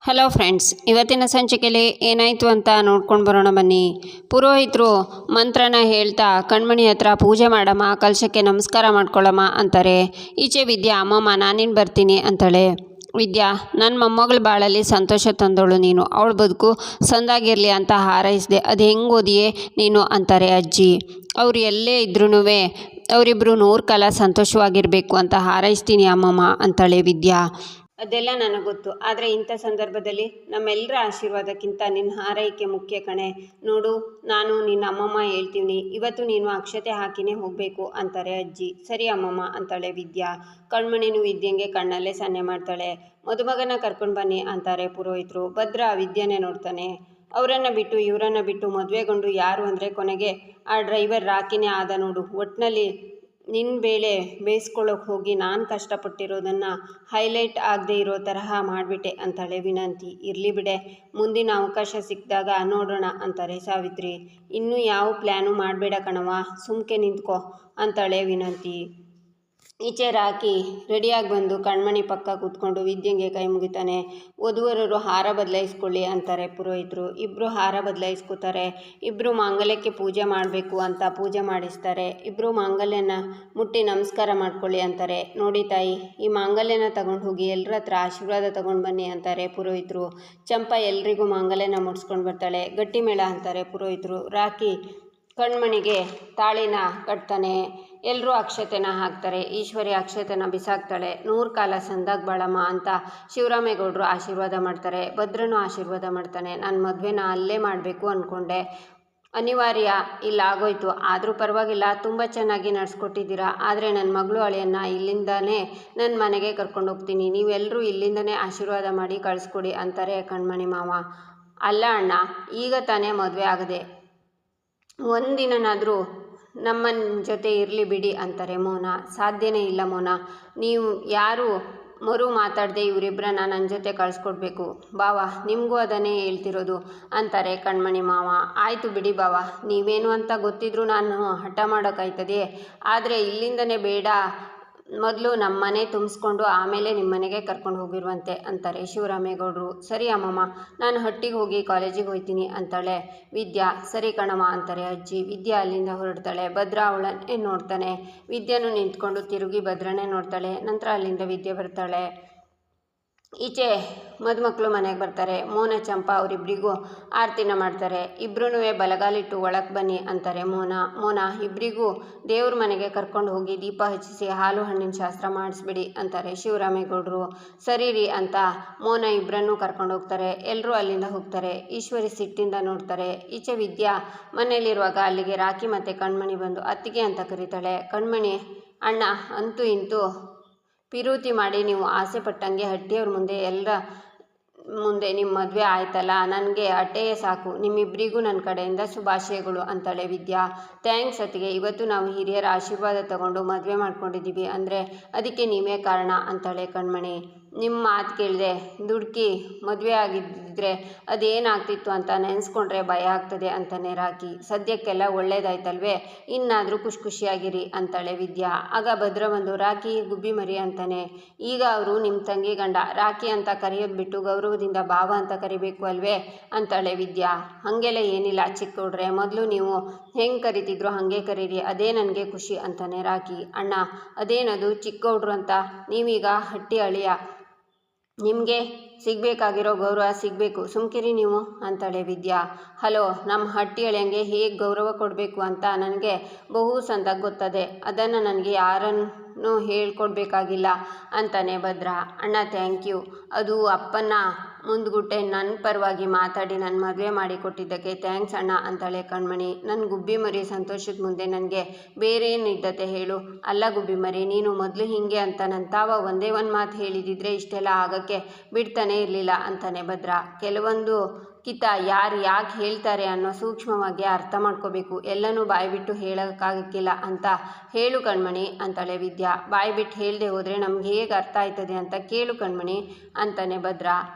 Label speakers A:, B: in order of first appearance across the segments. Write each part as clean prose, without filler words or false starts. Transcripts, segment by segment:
A: Hello friends, ಇವತ್ತಿನ ಸಂಚಿಕೆಯಲ್ಲಿ ಏನಾಯಿತು ಅಂತ ನೋಡ್ಕೊಂಡು ಬರೋಣ ಬನ್ನಿ. ಪುರೋಹಿತರು ಮಂತ್ರನ ಹೇಳ್ತಾ ಕಣ್ಮಣಿ ಹತ್ರ ಪೂಜೆ ಮಾಡಮ್ಮ, ಕಲಶಕ್ಕೆ ನಮಸ್ಕಾರ ಮಾಡ್ಕೊಳ್ಳಮ್ಮ ಅಂತಾರೆ. ಈಚೆ ವಿದ್ಯಾ, ಅಮ್ಮಮ್ಮ ನಾನಿನ್ನು ಬರ್ತೀನಿ ಅಂತಾಳೆ. ವಿದ್ಯಾ, ನನ್ನ ಮೊಮ್ಮಗಳ ಬಾಳಲ್ಲಿ ಸಂತೋಷ ತಂದೋಳು ನೀನು, ಅವಳ ಬದುಕು ಸಂದಾಗಿರಲಿ ಅಂತ ಹಾರೈಸಿದೆ, ಅದು ಹೆಂಗೆ ಓದಿಯೇ ನೀನು ಅಂತಾರೆ ಅಜ್ಜಿ. ಅವ್ರು ಎಲ್ಲೇ ಇದ್ರೂ ಅವರಿಬ್ಬರು 100 ಕಾಲ ಸಂತೋಷವಾಗಿರಬೇಕು ಅಂತ ಹಾರೈಸ್ತೀನಿ ಅಮ್ಮಮ್ಮ ಅಂತಾಳೆ ವಿದ್ಯಾ. ಅದೆಲ್ಲ ನನಗೆ ಗೊತ್ತು, ಆದರೆ ಇಂಥ ಸಂದರ್ಭದಲ್ಲಿ ನಮ್ಮೆಲ್ಲರ ಆಶೀರ್ವಾದಕ್ಕಿಂತ ನಿನ್ನ ಹಾರೈಕೆ ಮುಖ್ಯ ಕಣೆ. ನೋಡು, ನಾನು ನಿನ್ನ ಅಮ್ಮಮ್ಮ ಹೇಳ್ತೀನಿ, ಇವತ್ತು ನೀನು ಅಕ್ಷತೆ ಹಾಕಿನೇ ಹೋಗಬೇಕು ಅಂತಾರೆ ಅಜ್ಜಿ. ಸರಿ ಅಮ್ಮಮ್ಮ ಅಂತಾಳೆ ವಿದ್ಯಾ. ಕಣ್ಮಣಿನೂ ವಿದ್ಯೆಗೆ ಕಣ್ಣಲ್ಲೇ ಸನ್ನೆ ಮಾಡ್ತಾಳೆ. ಮದುಮಗನ ಕರ್ಕೊಂಡು ಬನ್ನಿ ಅಂತಾರೆ ಪುರೋಹಿತರು. ಭದ್ರ ವಿದ್ಯೆನೇ ನೋಡ್ತಾನೆ. ಅವರನ್ನು ಬಿಟ್ಟು ಇವರನ್ನು ಬಿಟ್ಟು ಮದುವೆಗೊಂಡು ಯಾರು ಅಂದರೆ ಕೊನೆಗೆ ಆ ಡ್ರೈವರ್ ರಾಕಿನೇ ಆದ ನೋಡು. ಒಟ್ಟಿನಲ್ಲಿ ನಿನ್ನ ಬೇಳೆ ಬೇಯಿಸ್ಕೊಳ್ಳೋಕೆ ಹೋಗಿ ನಾನು ಕಷ್ಟಪಟ್ಟಿರೋದನ್ನು ಹೈಲೈಟ್ ಆಗದೆ ಇರೋ ತರಹ ಮಾಡಿಬಿಟ್ಟೆ ಅಂತಾಳೆ ವಿನಂತಿ. ಇರಲಿ ಬಿಡೆ, ಮುಂದಿನ ಅವಕಾಶ ಸಿಕ್ಕಿದಾಗ ನೋಡೋಣ ಅಂತಾರೆ ಸಾವಿತ್ರಿ. ಇನ್ನೂ ಯಾವ ಪ್ಲ್ಯಾನು ಮಾಡಬೇಡ ಕಣವ, ಸುಮ್ಕೆ ನಿಂತ್ಕೋ ಅಂತಾಳೆ ವಿನಂತಿ. ಈಚೆ ರಾಕಿ ರೆಡಿಯಾಗಿ ಬಂದು ಕಣ್ಮಣಿ ಪಕ್ಕ ಕೂತ್ಕೊಂಡು ವಿದ್ಯೆಗೆ ಕೈ ಮುಗಿತಾನೆ. ವಧುವರರು ಹಾರ ಬದಲಾಯಿಸ್ಕೊಳ್ಳಿ ಅಂತಾರೆ ಪುರೋಹಿತರು. ಇಬ್ಬರು ಹಾರ ಬದಲಾಯಿಸ್ಕೋತಾರೆ. ಇಬ್ಬರು ಮಾಂಗಲ್ಯಕ್ಕೆ ಪೂಜೆ ಮಾಡಬೇಕು ಅಂತ ಪೂಜೆ ಮಾಡಿಸ್ತಾರೆ. ಇಬ್ಬರು ಮಾಂಗಲ್ಯನ ಮುಟ್ಟಿ ನಮಸ್ಕಾರ ಮಾಡ್ಕೊಳ್ಳಿ ಅಂತಾರೆ. ನೋಡಿ ತಾಯಿ, ಈ ಮಾಂಗಲ್ಯನ ತಗೊಂಡು ಹೋಗಿ ಎಲ್ಲರ ಹತ್ರ ಆಶೀರ್ವಾದ ತಗೊಂಡು ಬನ್ನಿ ಅಂತಾರೆ ಪುರೋಹಿತರು. ಚಂಪಾ ಎಲ್ರಿಗೂ ಮಾಂಗಲ್ಯನ ಮುಟ್ಸ್ಕೊಂಡು ಬರ್ತಾಳೆ. ಗಟ್ಟಿ ಮೇಳ ಅಂತಾರೆ ಪುರೋಹಿತರು. ರಾಕಿ ಕಣ್ಮಣಿಗೆ ತಾಳಿನ ಕಟ್ತಾನೆ. ಎಲ್ಲರೂ ಅಕ್ಷತೆನ ಹಾಕ್ತಾರೆ. ಈಶ್ವರಿ ಅಕ್ಷತೆನ ಬಿಸಾಕ್ತಾಳೆ. 100 ಕಾಲ ಸಂದಾಗ ಬಾಳಮ್ಮ ಅಂತ ಶಿವರಾಮೇಗೌಡರು ಆಶೀರ್ವಾದ ಮಾಡ್ತಾರೆ. ಭದ್ರನು ಆಶೀರ್ವಾದ ಮಾಡ್ತಾನೆ. ನಾನು ಮದುವೆನ ಅಲ್ಲೇ ಮಾಡಬೇಕು ಅಂದ್ಕೊಂಡೆ, ಅನಿವಾರ್ಯ ಇಲ್ಲಾಗೋಯ್ತು, ಆದರೂ ಪರವಾಗಿಲ್ಲ, ತುಂಬ ಚೆನ್ನಾಗಿ ನಡೆಸ್ಕೊಟ್ಟಿದ್ದೀರಾ. ಆದರೆ ನನ್ನ ಮಗಳು ಅಳಿಯನ್ನ ಇಲ್ಲಿಂದನೇ ನನ್ನ ಮನೆಗೆ ಕರ್ಕೊಂಡು ಹೋಗ್ತೀನಿ, ನೀವೆಲ್ಲರೂ ಇಲ್ಲಿಂದನೇ ಆಶೀರ್ವಾದ ಮಾಡಿ ಕಳಿಸ್ಕೊಡಿ ಅಂತಾರೆ ಕಣ್ಮಣಿ ಮಾವ. ಅಲ್ಲ ಅಣ್ಣ, ಈಗ ತಾನೇ ಮದುವೆ ಆಗದೆ, ಒಂದಿನಾದರೂ ನಮ್ಮ ಜೊತೆ ಇರಲಿ ಬಿಡಿ ಅಂತಾರೆ ಮೋನ. ಸಾಧ್ಯನೇ ಇಲ್ಲ ಮೋನ, ನೀವು ಯಾರು ಮರು ಮಾತಾಡದೆ ಇವರಿಬ್ಬರನ್ನ ನನ್ನ ಜೊತೆ ಕಳಿಸ್ಕೊಡ್ಬೇಕು ಬಾವ, ನಿಮಗೂ ಅದನ್ನೇ ಹೇಳ್ತಿರೋದು ಅಂತಾರೆ ಕಣ್ಮಣಿ ಮಾವ. ಆಯಿತು ಬಿಡಿ ಬಾವ, ನೀವೇನು ಅಂತ ಗೊತ್ತಿದ್ರೂ ನಾನು ಹಠ ಮಾಡೋಕ್ಕಾಯ್ತದೆ, ಆದರೆ ಇಲ್ಲಿಂದನೇ ಬೇಡ, ಮೊದಲು ನಮ್ಮ ಮನೆ ತುಂಬಿಸ್ಕೊಂಡು ಆಮೇಲೆ ನಿಮ್ಮ ಮನೆಗೆ ಕರ್ಕೊಂಡು ಹೋಗಿರುವಂತೆ ಅಂತಾರೆ ಶಿವರಾಮೇಗೌಡರು. ಸರಿ ಅಮ್ಮಮ್ಮ, ನಾನು ಹಟ್ಟಿಗೆ ಹೋಗಿ ಕಾಲೇಜಿಗೆ ಹೋಗ್ತೀನಿ ಅಂತಾಳೆ ವಿದ್ಯಾ. ಸರಿ ಕಣಮ್ಮ ಅಂತಾರೆ ಅಜ್ಜಿ. ವಿದ್ಯಾ ಅಲ್ಲಿಂದ ಹೊರಡ್ತಾಳೆ. ಭದ್ರ ಅವಳನ್ನೇ ನೋಡ್ತಾನೆ. ವಿದ್ಯಾನು ನಿಂತ್ಕೊಂಡು ತಿರುಗಿ ಭದ್ರನೇ ನೋಡ್ತಾಳೆ. ನಂತರ ಅಲ್ಲಿಂದ ವಿದ್ಯೆ ಬರ್ತಾಳೆ. ಈಚೆ ಮದುಮಕ್ಕಳು ಮನೆಗೆ ಬರ್ತಾರೆ. ಮೋನ ಚಂಪಾ ಅವರಿಬ್ಬರಿಗೂ ಆರತಿನ ಮಾಡ್ತಾರೆ. ಇಬ್ಬರೂ ಬಲಗಾಲಿಟ್ಟು ಒಳಗೆ ಬನ್ನಿ ಅಂತಾರೆ ಮೋನ ಇಬ್ಬರಿಗೂ ದೇವ್ರ ಮನೆಗೆ ಕರ್ಕೊಂಡು ಹೋಗಿ ದೀಪ ಹಚ್ಚಿಸಿ ಹಾಲು ಹಣ್ಣಿನ ಶಾಸ್ತ್ರ ಮಾಡಿಸ್ಬಿಡಿ ಅಂತಾರೆ ಶಿವರಾಮೇಗೌಡರು. ಸರಿ ರೀ ಅಂತ ಮೋನ ಇಬ್ಬರನ್ನೂ ಕರ್ಕೊಂಡು ಹೋಗ್ತಾರೆ. ಎಲ್ಲರೂ ಅಲ್ಲಿಂದ ಹೋಗ್ತಾರೆ. ಈಶ್ವರಿ ಸಿಟ್ಟಿಂದ ನೋಡ್ತಾರೆ. ಈಚೆ ವಿದ್ಯಾ ಮನೆಯಲ್ಲಿರುವಾಗ ಅಲ್ಲಿಗೆ ರಾಕಿ ಮತ್ತು ಕಣ್ಮಣಿ ಬಂದು ಅತ್ತಿಗೆ ಅಂತ ಕರೀತಾಳೆ. ಕಣ್ಮಣಿ, ಅಣ್ಣ ಅಂತೂ ಇಂತೂ ಪಿರೂತಿ ಮಾಡಿ ನೀವು ಆಸೆ ಪಟ್ಟಂಗೆ ಹಟ್ಟಿಯವ್ರ ಮುಂದೆ ಎಲ್ಲರ ಮುಂದೆ ನಿಮ್ಮ ಮದುವೆ ಆಯ್ತಲ್ಲ, ನನಗೆ ಅಟ್ಟೆಯೇ ಸಾಕು, ನಿಮ್ಮಿಬ್ಬರಿಗೂ ನನ್ನ ಕಡೆಯಿಂದ ಶುಭಾಶಯಗಳು ಅಂತಾಳೆ ವಿದ್ಯಾ. ಥ್ಯಾಂಕ್ಸ್ ಅತ್ತಿಗೆ, ಇವತ್ತು ನಾವು ಹಿರಿಯರ ಆಶೀರ್ವಾದ ತಗೊಂಡು ಮದುವೆ ಮಾಡ್ಕೊಂಡಿದ್ದೀವಿ ಅಂದರೆ ಅದಕ್ಕೆ ನೀವೇ ಕಾರಣ ಅಂತಾಳೆ ಕಣ್ಮಣಿ. ನಿಮ್ಮ ಮಾತು ಕೇಳಿದೆ ದುಡುಕಿ ಮದುವೆ ಆಗಿದ್ದರೆ ಅದೇನಾಗ್ತಿತ್ತು ಅಂತ ನೆನೆಸ್ಕೊಂಡ್ರೆ ಭಯ ಆಗ್ತದೆ ಅಂತಾನೆ ರಾಕಿ. ಸದ್ಯಕ್ಕೆಲ್ಲ ಒಳ್ಳೇದಾಯ್ತಲ್ವೇ, ಇನ್ನಾದರೂ ಖುಷಿಯಾಗಿರಿ ಅಂತಾಳೆ ವಿದ್ಯಾ. ಆಗ ಭದ್ರ ಬಂದು ರಾಕಿ ಗುಬ್ಬಿ ಮರಿ ಅಂತಾನೆ. ಈಗ ಅವರು ನಿಮ್ಮ ತಂಗಿ ಗಂಡ, ರಾಕಿ ಅಂತ ಕರೆಯೋದು ಬಿಟ್ಟು ಗೌರವದಿಂದ ಭಾವ ಅಂತ ಕರಿಬೇಕು ಅಲ್ವೇ ಅಂತಾಳೆ ವಿದ್ಯಾ. ಹಾಗೆಲ್ಲ ಏನಿಲ್ಲ ಚಿಕ್ಕೌಡ್ರೆ, ಮೊದಲು ನೀವು ಹೆಂಗೆ ಕರಿತಿದ್ರು ಹಾಗೆ ಕರೀರಿ, ಅದೇ ನನಗೆ ಖುಷಿ ಅಂತಾನೆ ರಾಕಿ. ಅಣ್ಣ, ಅದೇನದು ಚಿಕ್ಕೌಡ್ರು ಅಂತ, ನೀವೀಗ ಹಟ್ಟಿ ಅಳಿಯ, ನಿಮಗೆ ಸಿಗಬೇಕಾಗಿರೋ ಗೌರವ ಸಿಗಬೇಕು, ಸುಮ್ಕಿರಿ ನೀವು ಅಂತಾಳೆ ವಿದ್ಯಾ. ಹಲೋ, ನಮ್ಮ ಹಟ್ಟಿ ಅಳಿಯಂಗೆ ಹೇಗೆ ಗೌರವ ಕೊಡಬೇಕು ಅಂತ ನನಗೆ ಬಹು ಸಂದಾಗ ಗೊತ್ತದೆ, ಅದನ್ನು ನನಗೆ ಯಾರನ್ನು ಹೇಳ್ಕೊಡ್ಬೇಕಾಗಿಲ್ಲ ಅಂತಾನೆ ಭದ್ರ. ಅಣ್ಣ ಥ್ಯಾಂಕ್ ಯು, ಅದು ಅಪ್ಪನ ಮುಂದ್ಗುಟ್ಟೆ ನನ್ನ ಪರವಾಗಿ ಮಾತಾಡಿ ನನ್ನ ಮದುವೆ ಮಾಡಿ ಕೊಟ್ಟಿದ್ದಕ್ಕೆ ಥ್ಯಾಂಕ್ಸ್ ಅಣ್ಣ ಅಂತಾಳೆ ಕಣ್ಮಣಿ. ನನ್ನ ಗುಬ್ಬಿ ಮರಿ ಸಂತೋಷದ ಮುಂದೆ ನನಗೆ ಬೇರೆ ಏನಿದ್ದತೆ ಹೇಳು. ಅಲ್ಲ ಗುಬ್ಬಿ ಮರಿ, ನೀನು ಮೊದಲು ಹೀಗೆ ಅಂತ ನನ್ನ ತಾವ ಒಂದೇ ಒಂದು ಮಾತು ಹೇಳಿದಿದ್ರೆ ಇಷ್ಟೆಲ್ಲ ಆಗೋಕ್ಕೆ ಬಿಡ್ತಾನೆ ಇರಲಿಲ್ಲ ಅಂತಾನೆ ಭದ್ರ. ಕೆಲವೊಂದು ಕಿತ ಯಾರು ಯಾಕೆ ಹೇಳ್ತಾರೆ ಅನ್ನೋ ಸೂಕ್ಷ್ಮವಾಗಿ ಅರ್ಥ ಮಾಡ್ಕೋಬೇಕು, ಎಲ್ಲನೂ ಬಾಯ್ಬಿಟ್ಟು ಹೇಳೋಕ್ಕಾಗಕ್ಕಿಲ್ಲ ಅಂತ ಹೇಳು ಕಣ್ಮಣಿ ಅಂತಾಳೆ ವಿದ್ಯಾ. ಬಾಯ್ಬಿಟ್ಟು ಹೇಳದೆ ಹೋದರೆ ನಮ್ಗೆ ಹೇಗೆ ಅರ್ಥ ಆಯ್ತದೆ ಅಂತ ಕೇಳು ಕಣ್ಮಣಿ ಅಂತಾನೆ ಭದ್ರ.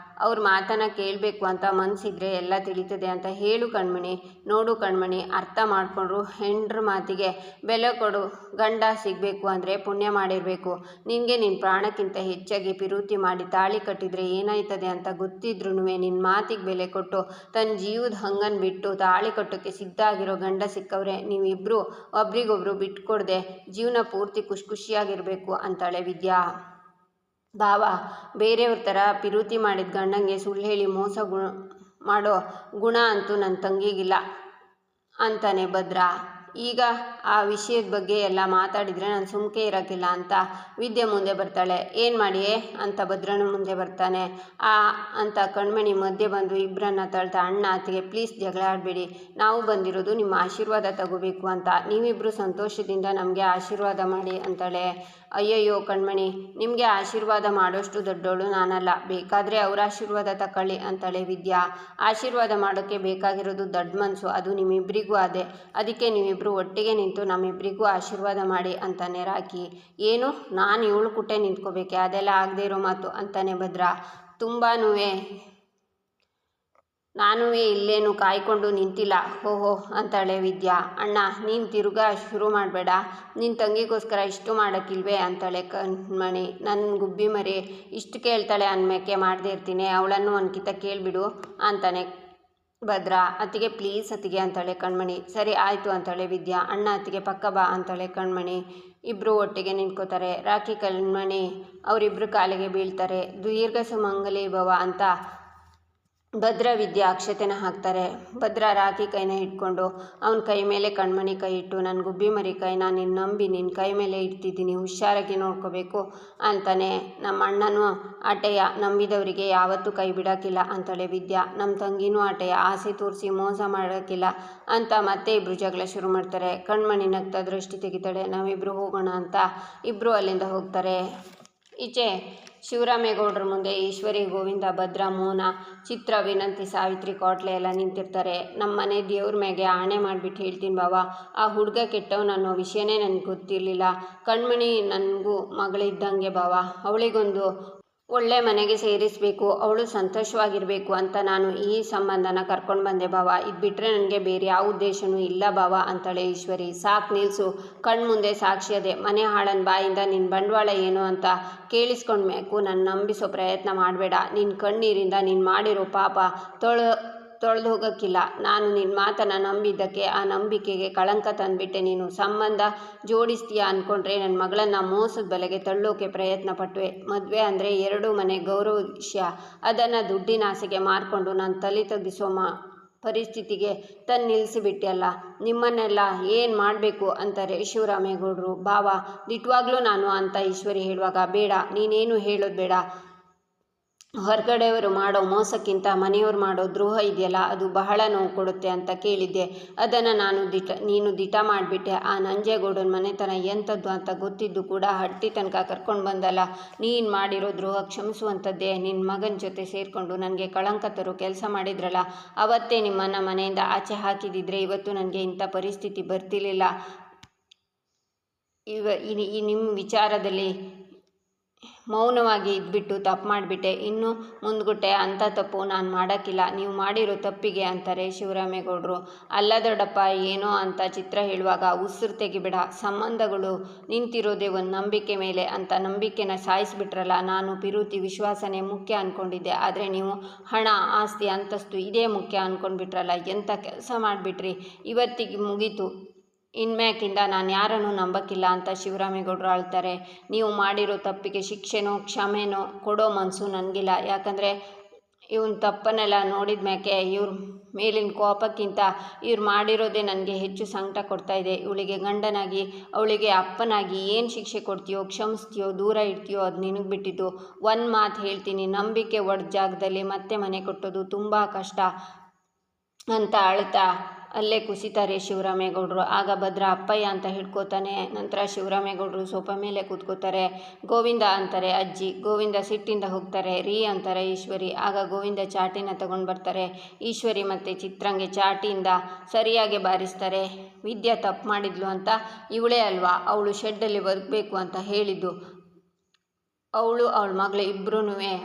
A: ಅವ್ರ ಮಾತನ್ನು ಕೇಳಬೇಕು ಅಂತ ಮನಸ್ಸಿದ್ರೆ ಎಲ್ಲ ತಿಳಿತದೆ ಅಂತ ಹೇಳು ಕಣ್ಮಣಿ. ನೋಡು ಕಣ್ಮಣಿ, ಅರ್ಥ ಮಾಡಿಕೊಂಡ್ರು ಹೆಂಡ್ರ ಮಾತಿಗೆ ಬೆಲೆ ಕೊಡು. ಗಂಡ ಸಿಗಬೇಕು ಅಂದರೆ ಪುಣ್ಯ ಮಾಡಿರಬೇಕು. ನಿನಗೆ ನಿನ್ನ ಪ್ರಾಣಕ್ಕಿಂತ ಹೆಚ್ಚಾಗಿ ಪ್ರೀತಿ ಮಾಡಿ ತಾಳಿ ಕಟ್ಟಿದರೆ ಏನಾಯ್ತದೆ ಅಂತ ಗೊತ್ತಿದ್ರೂ ನಿನ್ನ ಮಾತಿಗೆ ಬೆಲೆ ಕೊಟ್ಟು ತನ್ನ ಜೀವದ ಹಂಗನ್ನು ಬಿಟ್ಟು ತಾಳಿ ಕಟ್ಟೋಕ್ಕೆ ಸಿದ್ಧ ಆಗಿರೋ ಗಂಡ ಸಿಕ್ಕವ್ರೆ. ನೀವಿಬ್ಬರು ಒಬ್ರಿಗೊಬ್ರು ಬಿಟ್ಕೊಡ್ದೆ ಜೀವನ ಪೂರ್ತಿ ಖುಷಿಯಾಗಿರಬೇಕು ಅಂತಾಳೆ ವಿದ್ಯಾ. ಭಾವ, ಬೇರೆಯವ್ರ ಥರ ಪ್ರೀತಿ ಮಾಡಿದ ಗಂಡಂಗೆ ಸುಳ್ಳು ಹೇಳಿ ಮೋಸ ಮಾಡೋ ಗುಣ ಅಂತೂ ನನ್ನ ತಂಗಿಗಿಲ್ಲ ಅಂತಾನೆ ಭದ್ರ. ಈಗ ಆ ವಿಷಯದ ಬಗ್ಗೆ ಎಲ್ಲ ಮಾತಾಡಿದರೆ ನಾನು ಸುಮ್ಕೆ ಇರೋಕ್ಕಿಲ್ಲ ಅಂತ ವಿದ್ಯೆ ಮುಂದೆ ಬರ್ತಾಳೆ. ಏನು ಮಾಡಿಯೇ ಅಂತ ಭದ್ರನು ಮುಂದೆ ಬರ್ತಾನೆ. ಅಂತ ಕಣ್ಮಣಿ ಮಧ್ಯೆ ಬಂದು ಇಬ್ಬರನ್ನ ತಳ್ತಾ, ಅಣ್ಣ ಅತ್ತಿಗೆ ಪ್ಲೀಸ್ ಜಗಳ ಆಡಬೇಡಿ, ನಾವು ಬಂದಿರೋದು ನಿಮ್ಮ ಆಶೀರ್ವಾದ ತಗೋಬೇಕು ಅಂತ. ನೀವಿಬ್ಬರು ಸಂತೋಷದಿಂದ ನಮಗೆ ಆಶೀರ್ವಾದ ಮಾಡಿ ಅಂತಾಳೆ. ಅಯ್ಯಯ್ಯೋ ಕಣ್ಮಣಿ, ನಿಮಗೆ ಆಶೀರ್ವಾದ ಮಾಡೋಷ್ಟು ದೊಡ್ಡವಳು ನಾನಲ್ಲ, ಬೇಕಾದರೆ ಅವ್ರ ಆಶೀರ್ವಾದ ತಗೊಳ್ಳಿ ಅಂತಾಳೆ ವಿದ್ಯಾ. ಆಶೀರ್ವಾದ ಮಾಡೋಕ್ಕೆ ಬೇಕಾಗಿರೋದು ದೊಡ್ಡ ಮನಸ್ಸು, ಅದು ನಿಮ್ಮಿಬ್ಬರಿಗೂ ಅದೇ. ಅದಕ್ಕೆ ನೀವಿಬ್ಬರು ಒಟ್ಟಿಗೆ ನಿಂತು ನಮ್ಮಿಬ್ಬರಿಗೂ ಆಶೀರ್ವಾದ ಮಾಡಿ ಅಂತಾನೆ ರಾಕಿ. ಏನು, ನಾನು ಇವಳು ಕುಟ್ಟೆ ನಿಂತ್ಕೋಬೇಕೆ? ಅದೆಲ್ಲ ಆಗದೆ ಇರೋ ಮಾತು ಅಂತಾನೆ ಭದ್ರ. ನಾನೂ ಇಲ್ಲೇನು ಕಾಯ್ಕೊಂಡು ನಿಂತಿಲ್ಲ ಓಹೋ ಅಂತಾಳೆ ವಿದ್ಯಾ. ಅಣ್ಣ ನೀನು ತಿರುಗಾ ಶುರು ಮಾಡಬೇಡ, ನಿನ್ನ ತಂಗಿಗೋಸ್ಕರ ಇಷ್ಟು ಮಾಡೋಕ್ಕಿಲ್ವೇ ಅಂತಾಳೆ ಕಣ್ಮಣಿ. ನನ್ನ ಗುಬ್ಬಿ ಮರಿ ಇಷ್ಟು ಕೇಳ್ತಾಳೆ ಅಂದಮೇಕೆ ಮಾಡದೇ ಇರ್ತೀನಿ, ಅವಳನ್ನು ಒಂದು ಕಿತ ಕೇಳಿಬಿಡು ಅಂತಾನೆ ಭದ್ರ. ಅತ್ತಿಗೆ ಪ್ಲೀಸ್ ಅತ್ತಿಗೆ ಅಂತಾಳೆ ಕಣ್ಮಣಿ. ಸರಿ ಆಯಿತು ಅಂತಾಳೆ ವಿದ್ಯಾ. ಅಣ್ಣ ಅತ್ತಿಗೆ ಪಕ್ಕ ಬಾ ಅಂತಾಳೆ ಕಣ್ಮಣಿ. ಇಬ್ಬರು ಒಟ್ಟಿಗೆ ನಿಂತ್ಕೋತಾರೆ. ರಾಖಿ ಕಣ್ಮಣಿ ಅವರಿಬ್ಬರು ಕಾಲಿಗೆ ಬೀಳ್ತಾರೆ. ದೀರ್ಘ ಸುಮಂಗಲಿ ಭವ ಅಂತ ಭದ್ರ ವಿದ್ಯಾ ಅಕ್ಷತೆನ ಹಾಕ್ತಾರೆ. ಭದ್ರ ರಾಖಿ ಕೈನ ಹಿಡ್ಕೊಂಡು ಅವನ ಕೈ ಮೇಲೆ ಕಣ್ಮಣಿ ಕೈ ಇಟ್ಟು, ನನ್ನ ಗುಬ್ಬಿ ಮರಿ ಕೈನ ನಿನ್ನ ನಂಬಿ ನಿನ್ನ ಕೈ ಮೇಲೆ ಇಡ್ತಿದ್ದೀನಿ, ಹುಷಾರಾಗಿ ನೋಡ್ಕೋಬೇಕು ಅಂತಾನೆ. ನಮ್ಮ ಅಣ್ಣನೂ ಆಟೆಯ, ನಂಬಿದವರಿಗೆ ಯಾವತ್ತೂ ಕೈ ಬಿಡೋಕ್ಕಿಲ್ಲ ಅಂತಾಳೆ ವಿದ್ಯಾ. ನಮ್ಮ ತಂಗಿನೂ ಆಟೆಯ, ಆಸೆ ತೋರಿಸಿ ಮೋಸ ಮಾಡೋಕ್ಕಿಲ್ಲ ಅಂತ ಮತ್ತೆ ಇಬ್ಬರು ಜಗಳ ಶುರು ಮಾಡ್ತಾರೆ. ಕಣ್ಮಣಿ ನಗ್ತಾ ದೃಷ್ಟಿ ತೆಗಿತಾಳೆ. ನಾವಿಬ್ಬರು ಹೋಗೋಣ ಅಂತ ಇಬ್ಬರು ಅಲ್ಲಿಂದ ಹೋಗ್ತಾರೆ. ಈಚೆ ಶಿವರಾಮೇಗೌಡರ ಮುಂದೆ ಈಶ್ವರಿ, ಗೋವಿಂದ, ಭದ್ರ, ಮೋನ, ಚಿತ್ರ, ವಿನಂತಿ, ಸಾವಿತ್ರಿ, ಕೋಟ್ಲೆ ಎಲ್ಲ ನಿಂತಿರ್ತಾರೆ. ನಮ್ಮ ಮನೆ ದೇವ್ರ ಮ್ಯಾಗೆ ಆಣೆ ಮಾಡಿಬಿಟ್ಟು ಹೇಳ್ತೀನಿ ಬಾವ, ಆ ಹುಡುಗ ಕೆಟ್ಟವನು ಅನ್ನೋ ವಿಷಯನೇ ನನಗೆ ಗೊತ್ತಿರಲಿಲ್ಲ. ಕಣ್ಮಣಿ ನನಗೂ ಮಗಳಿದ್ದಂಗೆ ಬಾವ, ಅವಳಿಗೊಂದು ಒಳ್ಳೆ ಮನೆಗೆ ಸೇರಿಸಬೇಕು, ಅವಳು ಸಂತೋಷವಾಗಿರಬೇಕು ಅಂತ ನಾನು ಈ ಸಂಬಂಧನ ಕರ್ಕೊಂಡು ಬಂದೆ ಬಾವ. ಇದು ಬಿಟ್ಟರೆ ನನಗೆ ಬೇರೆ ಯಾವ ಉದ್ದೇಶನೂ ಇಲ್ಲ ಬಾವ ಅಂತಾಳೆ ಈಶ್ವರಿ. ಸಾಕು ನಿಲ್ಲಿಸು, ಕಣ್ಮುಂದೆ ಸಾಕ್ಷಿ ಅದೇ, ಮನೆ ಹಾಳನ ಬಾಯಿಂದ ನಿನ್ನ ಬಂಡವಾಳ ಏನು ಅಂತ ಕೇಳಿಸ್ಕೊಂಡ್ಮೇಕು ನನ್ನ ನಂಬಿಸೋ ಪ್ರಯತ್ನ ಮಾಡಬೇಡ. ನಿನ್ನ ಕಣ್ಣೀರಿಂದ ನೀನು ಮಾಡಿರೋ ಪಾಪ ತೊಳೆದು ಹೋಗೋಕ್ಕಿಲ್ಲ. ನಾನು ನಿನ್ನ ಮಾತನ್ನು ನಂಬಿದ್ದಕ್ಕೆ ಆ ನಂಬಿಕೆಗೆ ಕಳಂಕ ತಂದುಬಿಟ್ಟೆ. ನೀನು ಸಂಬಂಧ ಜೋಡಿಸ್ತೀಯ ಅಂದ್ಕೊಂಡ್ರೆ ನನ್ನ ಮಗಳನ್ನು ಮೋಸದ ಬಲೆಗೆ ತಳ್ಳೋಕೆ ಪ್ರಯತ್ನ ಪಟ್ಟೆ. ಮದುವೆ ಅಂದರೆ 2 ಮನೆ ಗೌರವ ವಿಷಯ, ಅದನ್ನು ದುಡ್ಡಿನ ಆಸೆಗೆ ಮಾರ್ಕೊಂಡು ನಾನು ತಲೆ ತಗ್ಗಿಸೋ ಪರಿಸ್ಥಿತಿಗೆ ನಿಲ್ಲಿಸಿಬಿಟ್ಟೆಯಲ್ಲ. ನಿಮ್ಮನ್ನೆಲ್ಲ ಏನು ಮಾಡಬೇಕು ಅಂತಾರೆ ಶಿವರಾಮೇಗೌಡರು. ಭಾವ ದಿಟ್ವಾಗ್ಲೂ ನಾನು ಅಂತ ಈಶ್ವರಿ ಹೇಳುವಾಗ, ಬೇಡ ನೀನೇನು ಹೇಳೋದು ಬೇಡ, ಹೊರಗಡೆಯವರು ಮಾಡೋ ಮೋಸಕ್ಕಿಂತ ಮನೆಯವರು ಮಾಡೋ ದ್ರೋಹ ಇದೆಯಲ್ಲ, ಅದು ಬಹಳ ನೋವು ಕೊಡುತ್ತೆ ಅಂತ ಕೇಳಿದ್ದೆ. ಅದನ್ನು ನೀನು ದಿಟ ಮಾಡಿಬಿಟ್ಟೆ. ಆ ನಂಜೇಗೌಡನ ಮನೆತನ ಎಂಥದ್ದು ಅಂತ ಗೊತ್ತಿದ್ದು ಕೂಡ ಹಟ್ಟಿ ತನಕ ಕರ್ಕೊಂಡು ಬಂದಲ್ಲ, ನೀನು ಮಾಡಿರೋ ದ್ರೋಹ ಕ್ಷಮಿಸುವಂಥದ್ದೇ. ನಿನ್ನ ಮಗನ ಜೊತೆ ಸೇರಿಕೊಂಡು ನನಗೆ ಕಳಂಕ ತರೋ ಕೆಲಸ ಮಾಡಿದ್ರಲ್ಲ, ಅವತ್ತೇ ನಿಮ್ಮನ್ನು ಮನೆಯಿಂದ ಆಚೆ ಹಾಕಿದಿದ್ರೆ ಇವತ್ತು ನನಗೆ ಇಂಥ ಪರಿಸ್ಥಿತಿ ಬರ್ತಿರ್ಲಿಲ್ಲ. ನಿಮ್ಮ ವಿಚಾರದಲ್ಲಿ ಮೌನವಾಗಿ ಇದ್ಬಿಟ್ಟು ತಪ್ಪು ಮಾಡಿಬಿಟ್ಟೆ. ಇನ್ನು ಮುಂದ್ಗುಟ್ಟೆ ಅಂಥ ತಪ್ಪು ನಾನು ಮಾಡೋಕ್ಕಿಲ್ಲ, ನೀವು ಮಾಡಿರೋ ತಪ್ಪಿಗೆ ಅಂತಾರೆ ಶಿವರಾಮೇಗೌಡರು. ಅಲ್ಲ ದೊಡ್ಡಪ್ಪ ಏನೋ ಅಂತ ಚಿತ್ರ ಹೇಳುವಾಗ ಉಸಿರು ತೆಗಿಬೇಡ, ಸಂಬಂಧಗಳು ನಿಂತಿರೋದೇ ಒಂದು ನಂಬಿಕೆ ಮೇಲೆ ಅಂತ ನಂಬಿಕೆನ ಸಾಯಿಸಿಬಿಟ್ರಲ್ಲ. ನಾನು ಪ್ರೀತಿ ವಿಶ್ವಾಸನೇ ಮುಖ್ಯ ಅಂದ್ಕೊಂಡಿದ್ದೆ, ಆದರೆ ನೀವು ಹಣ ಆಸ್ತಿ ಅಂತಸ್ತು ಇದೇ ಮುಖ್ಯ ಅಂದ್ಕೊಂಡ್ಬಿಟ್ರಲ್ಲ. ಎಂಥ ಕೆಲಸ ಮಾಡಿಬಿಟ್ರಿ, ಇವತ್ತಿಗೆ ಮುಗೀತು, ಇನ್ಮ್ಯಾಕಿಂದ ನಾನು ಯಾರನ್ನೂ ನಂಬಕ್ಕಿಲ್ಲ ಅಂತ ಶಿವರಾಮೇಗೌಡರು ಆಳ್ತಾರೆ. ನೀವು ಮಾಡಿರೋ ತಪ್ಪಿಗೆ ಶಿಕ್ಷೆನೋ ಕ್ಷಮೆನೋ ಕೊಡೋ ಮನಸ್ಸು ನನಗಿಲ್ಲ. ಯಾಕಂದರೆ ಇವನ ತಪ್ಪನ್ನೆಲ್ಲ ನೋಡಿದ ಮ್ಯಾಕೆ ಇವ್ರ ಮೇಲಿನ ಕೋಪಕ್ಕಿಂತ ಇವ್ರು ಮಾಡಿರೋದೇ ನನಗೆ ಹೆಚ್ಚು ಸಂಕಟ ಕೊಡ್ತಾಯಿದೆ. ಇವಳಿಗೆ ಗಂಡನಾಗಿ ಅವಳಿಗೆ ಅಪ್ಪನಾಗಿ ಏನು ಶಿಕ್ಷೆ ಕೊಡ್ತೀಯೋ, ಕ್ಷಮಿಸ್ತೀಯೋ, ದೂರ ಇಡ್ತೀಯೋ ಅದು ನಿನಗೆ ಬಿಟ್ಟಿದ್ದು. ಒಂದು ಮಾತು ಹೇಳ್ತೀನಿ, ನಂಬಿಕೆ ಒಡೆದ ಜಾಗದಲ್ಲಿ ಮತ್ತೆ ಮನೆ ಕಟ್ಟೋದು ತುಂಬ ಕಷ್ಟ ಅಂತ ಅಳ್ತಾ ಅಲ್ಲೇ ಕುಸಿತಾರೆ ಶಿವರಾಮೇಗೌಡರು. ಆಗ ಭದ್ರ ಅಪ್ಪಯ್ಯ ಅಂತ ಹಿಡ್ಕೋತಾನೆ. ನಂತರ ಶಿವರಾಮೇಗೌಡರು ಸೋಫಾ ಮೇಲೆ ಕೂತ್ಕೋತಾರೆ. ಗೋವಿಂದ ಅಂತಾರೆ ಅಜ್ಜಿ. ಗೋವಿಂದ ಸಿಟ್ಟಿಂದ ಹೋಗ್ತಾರೆ. ರೀ ಅಂತಾರೆ ಈಶ್ವರಿ. ಆಗ ಗೋವಿಂದ ಚಾಟಿನ ತಗೊಂಡು ಬರ್ತಾರೆ. ಈಶ್ವರಿ ಮತ್ತು ಚಿತ್ರಂಗೆ ಚಾಟಿಯಿಂದ ಸರಿಯಾಗಿ ಬಾರಿಸ್ತಾರೆ. ವಿದ್ಯಾ ತಪ್ಪು ಮಾಡಿದ್ಲು ಅಂತ ಇವಳೇ ಅಲ್ವಾ ಅವಳು ಶೆಡ್ಡಲ್ಲಿ ಬದುಕಬೇಕು ಅಂತ ಹೇಳಿದ್ದು. ಅವಳು ಅವಳ ಮಗಳು ಇಬ್ಬರೂ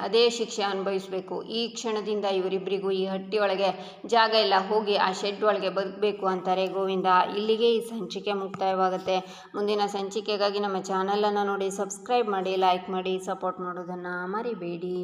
A: ಅದೇ ಶಿಕ್ಷೆ ಅನುಭವಿಸ್ಬೇಕು. ಈ ಕ್ಷಣದಿಂದ ಇವರಿಬ್ಬರಿಗೂ ಈ ಹಟ್ಟಿಯೊಳಗೆ ಜಾಗ ಇಲ್ಲ, ಹೋಗಿ ಆ ಶೆಡ್ ಒಳಗೆ ಬದುಕಬೇಕು ಅಂತಾರೆ ಗೋವಿಂದ. ಇಲ್ಲಿಗೆ ಈ ಸಂಚಿಕೆ ಮುಕ್ತಾಯವಾಗುತ್ತೆ. ಮುಂದಿನ ಸಂಚಿಕೆಗಾಗಿ ನಮ್ಮ ಚಾನಲನ್ನು ನೋಡಿ ಸಬ್ಸ್ಕ್ರೈಬ್ ಮಾಡಿ, ಲೈಕ್ ಮಾಡಿ, ಸಪೋರ್ಟ್ ಮಾಡೋದನ್ನು ಮರಿಬೇಡಿ.